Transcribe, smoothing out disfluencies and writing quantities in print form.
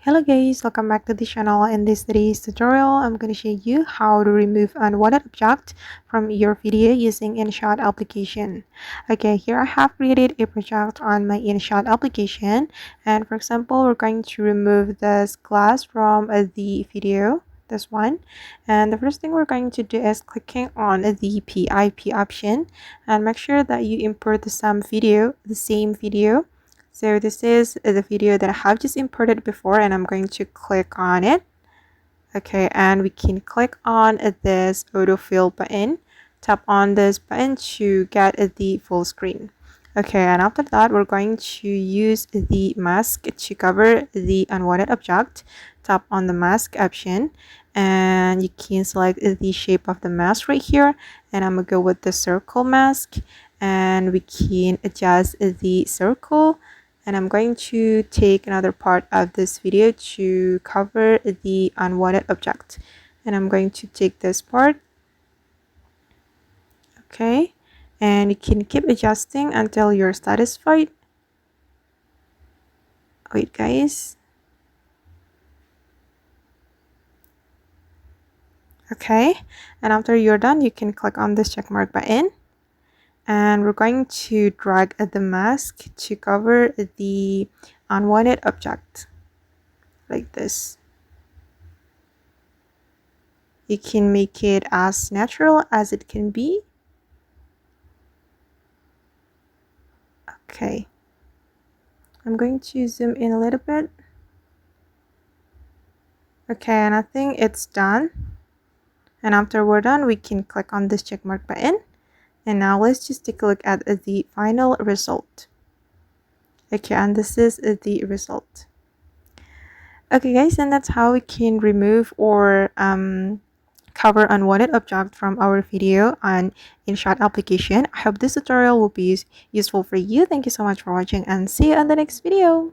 Hello guys, welcome back to the channel. In this today's tutorial, I'm going to show you how to remove unwanted object from your video using Inshot application. Okay, here I have created a project on my Inshot application, and for example, we're going to remove this glass from the video, this one. And the first thing we're going to do is clicking on the PIP option and make sure that you import the same video. So this is the video that I have just imported before, and I'm going to click on it. Okay, and we can click on this autofill button. Tap on this button to get the full screen. Okay, and after that, we're going to use the mask to cover the unwanted object. Tap on the mask option, and you can select the shape of the mask right here. And I'm gonna go with the circle mask, and we can adjust the circle. And I'm going to take another part of this video to cover the unwanted object, and I'm going to take this part. Okay, and you can keep adjusting until you're satisfied. Wait guys. Okay, and after you're done, you can click on this checkmark button, and we're going to drag the mask to cover the unwanted object like this. You can make it as natural as it can be. Okay, I'm going to zoom in a little bit. Okay, and I think it's done. And after we're done, we can click on this checkmark button. And now let's just take a look at the final result. Okay, and this is the result. Okay guys, and that's how we can remove or cover unwanted object from our video on Inshot application. I hope this tutorial will be useful for you. Thank you so much for watching, and see you in the next video.